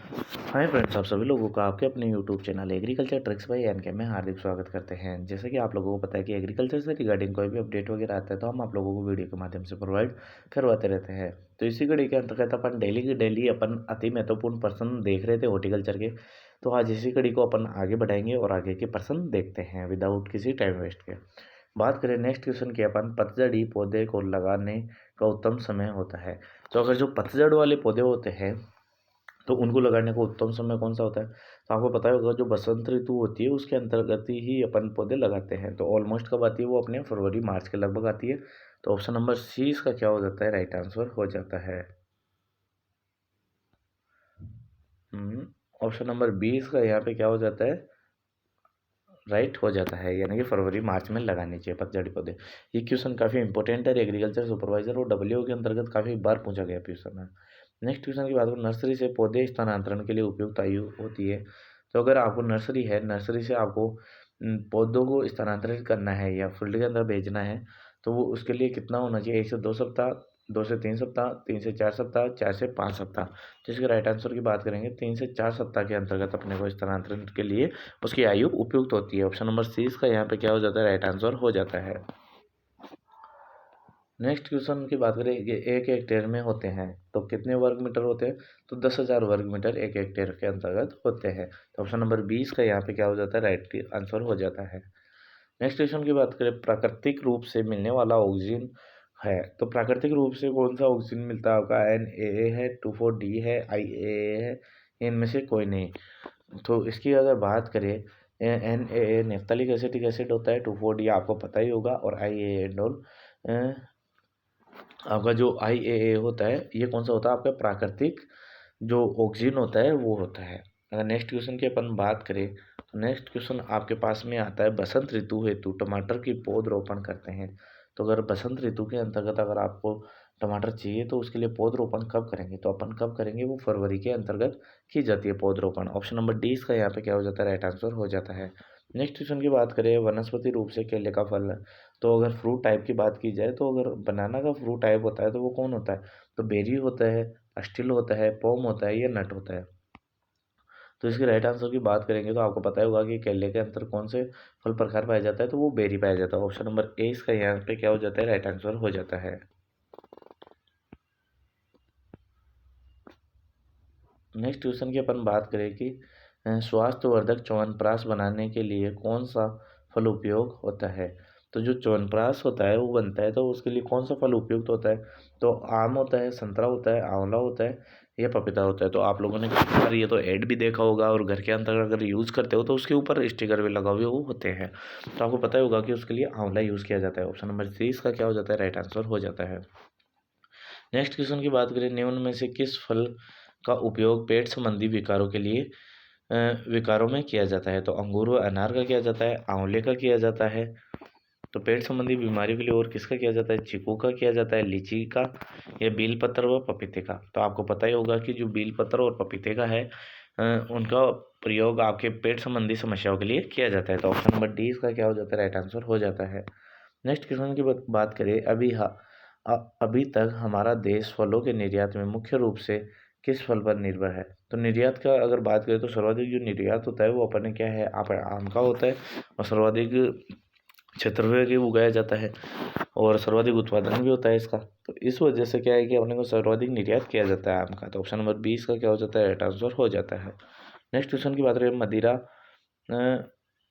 Hi friends, आप सभी लोगों का आपके अपने YouTube channel agriculture tricks by NK में हार्दिक स्वागत करते हैं। जैसे कि आप लोगों को पता है कि एग्रीकल्चर से रिगार्डिंग कोई भी अपडेट वगैरह आता है तो हम आप लोगों को वीडियो के माध्यम से प्रोवाइड करवाते रहते हैं। तो इसी कड़ी के अंतर्गत अपन डेली की डेली अपन अति महत्वपूर्ण पर्सन देख रहे थे हॉर्टिकल्चर के। तो आज इसी कड़ी को अपन आगे बढ़ाएंगे और आगे के पर्सन देखते हैं विदाउट किसी टाइम वेस्ट के। बात करें नेक्स्ट क्वेश्चन की, अपन पतझड़ी पौधे को लगाने का उत्तम समय होता है। तो अगर जो पतझड़ वाले पौधे होते हैं तो उनको लगाने का उत्तम समय कौन सा होता है? तो आपको पता होगा जो बसंत ऋतु होती है उसके अंतर्गत ही अपन पौधे लगाते हैं। तो ऑलमोस्ट कब आती है वो? अपने फरवरी मार्च के लगभग आती है। तो ऑप्शन नंबर सी इसका क्या हो जाता है? राइट आंसर हो जाता है। ऑप्शन नंबर बी इसका यहाँ पे क्या हो जाता है? राइट हो जाता है, यानी कि फरवरी मार्च में लगानी चाहिए पतझड़ी पौधे। ये क्वेश्चन काफ़ी इंपॉर्टेंट है, एग्रीकल्चर सुपरवाइजर और डब्ल्यू के अंतर्गत काफ़ी बार पूछा गया क्वेश्चन है। नेक्स्ट क्वेश्चन की बात करूँ, नर्सरी से पौधे स्थानांतरण के लिए उपयुक्त आयु होती है। तो अगर आपको नर्सरी है, नर्सरी से आपको पौधों को स्थानांतरित करना है या फील्ड के अंदर भेजना है, तो वो उसके लिए कितना होना चाहिए? 1 से 2 सप्ताह, 2 से 3 सप्ताह, 3 से 4 सप्ताह, 4 से 5 सप्ताह। जिसके राइट आंसर की बात करेंगे, 3 से 4 सप्ताह के अंतर्गत अपने को स्थानांतरण के लिए उसकी आयु उपयुक्त होती है। ऑप्शन नंबर सी इसका यहाँ पे क्या हो जाता है? राइट आंसर हो जाता है। नेक्स्ट क्वेश्चन की बात करें, ये एक हेक्टेयर में होते हैं तो कितने वर्ग मीटर होते हैं? तो 10,000 वर्ग मीटर एक हेक्टेयर के अंतर्गत होते हैं। तो ऑप्शन नंबर 20 का यहाँ पे क्या हो जाता है? राइट आंसर हो जाता है। नेक्स्ट क्वेश्चन की बात करें, प्राकृतिक रूप से मिलने वाला ऑक्सीजन है। तो प्राकृतिक रूप से कौन सा ऑक्सीजन मिलता है आपका? NAA है, 2,4-D है, IAA है, इनमें से कोई नहीं। तो इसकी अगर बात करें, NAA नेफ्थलिक एसिटिक एसिड होता है, 2,4-D आपको पता ही होगा, और IAA एंडोल आपका जो IAA होता है ये कौन सा होता है? आपका प्राकृतिक जो ऑक्सीजन होता है वो होता है। अगर नेक्स्ट क्वेश्चन की अपन बात करें तो नेक्स्ट क्वेश्चन आपके पास में आता है, बसंत ऋतु हेतु टमाटर की पौध रोपण करते हैं। तो अगर बसंत ऋतु के अंतर्गत अगर आपको टमाटर चाहिए तो उसके लिए पौध रोपण कब करेंगे? तो अपन कब करेंगे? वो फरवरी के अंतर्गत की जाती है पौध रोपण। ऑप्शन नंबर डी इसका यहाँ पे क्या हो जाता है? राइट आंसर हो जाता है। नेक्स्ट क्वेश्चन की बात करें, वनस्पति रूप से केले का फल है। तो अगर फ्रूट टाइप की बात की जाए तो अगर बनाना का फ्रूट टाइप होता है तो वो कौन होता है? तो बेरी होता है, स्टिल होता है, पोम होता है या नट होता है। तो इसके राइट आंसर की बात करेंगे तो आपको पता ही होगा कि केले के अंदर कौन से फल प्रकार पाया जाता है? तो वो बेरी पाया जाता है। ऑप्शन नंबर ए इसका यहाँ पे क्या हो जाता है? राइट आंसर हो जाता है। नेक्स्ट क्वेश्चन की अपन बात करें कि स्वास्थ्यवर्धक च्यवनप्राश बनाने के लिए कौन सा फल उपयोग होता है? तो जो च्यवनप्राश होता है वो बनता है तो उसके लिए कौन सा फल उपयुक्त होता है? तो आम होता है, संतरा होता है, आंवला होता है या पपीता होता है। तो आप लोगों ने काफ़ी बार ये तो ऐड भी देखा होगा और घर के अंदर अगर यूज़ करते हो तो उसके ऊपर स्टिकर भी लगा हुए वो होते हैं। तो आपको पता ही होगा कि उसके लिए आंवला यूज़ किया जाता है। ऑप्शन नंबर सी इसका क्या हो जाता है? राइट आंसर हो जाता है। नेक्स्ट क्वेश्चन की बात करें, निम्न में से किस फल का उपयोग पेट संबंधी विकारों के लिए विकारों में किया जाता है? तो अंगूर व अनार का किया जाता है, आंवले का किया जाता है। तो पेट संबंधी बीमारियों के लिए और किसका किया जाता है? चीकू का किया जाता है, लीची का, या बेल पत्र व पपीते का। तो आपको पता ही होगा कि जो बेल पत्र और पपीते का है उनका प्रयोग आपके पेट संबंधी समस्याओं के लिए किया जाता है। तो ऑप्शन नंबर डी इसका क्या हो जाता है? राइट आंसर हो जाता है। नेक्स्ट क्वेश्चन की बात करें, अभी तक हमारा देश फलों के निर्यात में मुख्य रूप से किस फल पर निर्भर है? तो निर्यात का अगर बात करें तो सर्वाधिक जो निर्यात होता है वो अपने क्या है? आप आम का होता है, और सर्वाधिक क्षेत्र में भी उगाया जाता है और सर्वाधिक उत्पादन भी होता है इसका। तो इस वजह से क्या है कि अपने को सर्वाधिक निर्यात किया जाता है आम का। तो ऑप्शन नंबर 20 का क्या हो जाता है? राइट आंसर हो जाता है। नेक्स्ट क्वेश्चन की बात करें,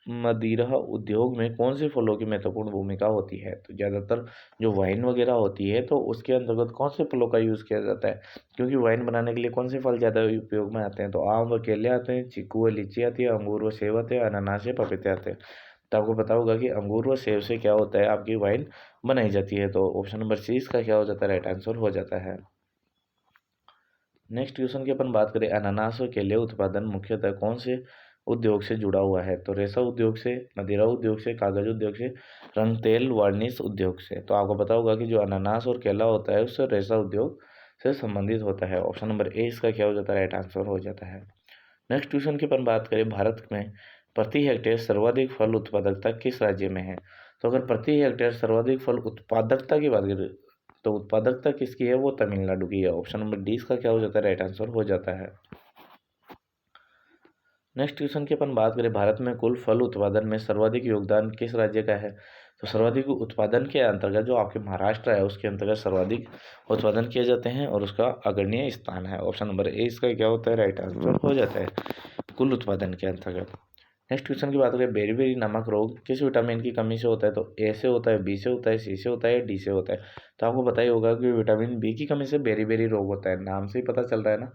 मदिरा उद्योग में कौन से फलों की महत्वपूर्ण भूमिका होती है? तो ज़्यादातर जो वाइन वगैरह होती है तो उसके अंतर्गत कौन से फलों का यूज़ किया जाता है? क्योंकि वाइन बनाने के लिए कौन से फल ज़्यादा उपयोग में आते हैं? तो आम व केले आते हैं, चीकू व लीची आती है, अंगूर व सेब आते हैं, अनानास या पपीते आते हैं। तो आपको पता होगा कि अंगूर व सेब से क्या होता है? आपकी वाइन बनाई जाती है। तो ऑप्शन नंबर सी इसका क्या हो जाता है? राइट आंसर हो जाता है। नेक्स्ट क्वेश्चन की अपन बात करें, अनानास और केले उत्पादन मुख्यतः कौन से उद्योग से जुड़ा हुआ है? तो रेशा उद्योग से, मदिरा उद्योग से, कागज उद्योग से, रंग तेल वार्निश उद्योग से। तो आपको पता होगा कि जो अनानास और केला होता है उससे रेशा उद्योग से संबंधित होता है। ऑप्शन नंबर ए इसका क्या हो जाता है? राइट आंसर हो जाता है। नेक्स्ट क्वेश्चन की अपन बात करें, भारत में प्रति हेक्टेयर सर्वाधिक फल उत्पादकता किस राज्य में है? तो अगर प्रति हेक्टेयर सर्वाधिक फल उत्पादकता की बात करें तो उत्पादकता किसकी है? वो तमिलनाडु की है। ऑप्शन नंबर डी इसका क्या हो जाता है? राइट आंसर हो जाता है। नेक्स्ट क्वेश्चन की अपन बात करें, भारत में कुल फल उत्पादन में सर्वाधिक योगदान किस राज्य का है? तो सर्वाधिक उत्पादन के अंतर्गत जो आपके महाराष्ट्र है उसके अंतर्गत सर्वाधिक उत्पादन किए जाते हैं और उसका अग्रणीय स्थान है। ऑप्शन नंबर ए इसका क्या होता है? राइट आंसर हो जाता है कुल उत्पादन के अंतर्गत। नेक्स्ट क्वेश्चन की बात करें, बेरी नमक रोग किस विटामिन की कमी से होता है? तो ए से होता है, बी से होता है, सी से होता है, डी से होता है। तो आपको पता ही होगा कि विटामिन बी की कमी से बेरी रोग होता है, नाम से ही पता चल रहा है ना,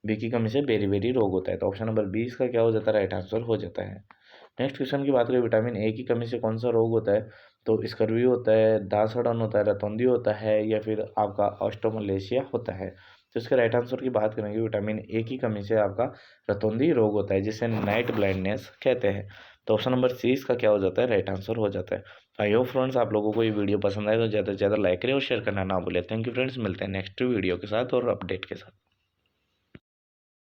बी की कमी से बेरी रोग होता है। तो ऑप्शन नंबर बी इसका क्या हो जाता है? राइट आंसर हो जाता है। नेक्स्ट क्वेश्चन की बात करें, विटामिन ए की कमी से कौन सा रोग होता है? तो स्कर्वी होता है, दांत सड़न होता है, रतौंधी होता है, या फिर आपका ऑस्टोमलेशिया होता है। तो इसके राइट आंसर की बात करेंगे, विटामिन ए की कमी से आपका रतौंधी रोग होता है जिसे नाइट ब्लाइंडनेस कहते हैं। तो ऑप्शन नंबर सी इसका क्या हो जाता है? राइट आंसर हो जाता है। आई होप फ्रेंड्स आप लोगों को ये वीडियो पसंद आए तो ज़्यादा से ज़्यादा लाइक करें और शेयर करना ना भूलें। थैंक यू फ्रेंड्स, मिलते हैं नेक्स्ट वीडियो के साथ और अपडेट के साथ।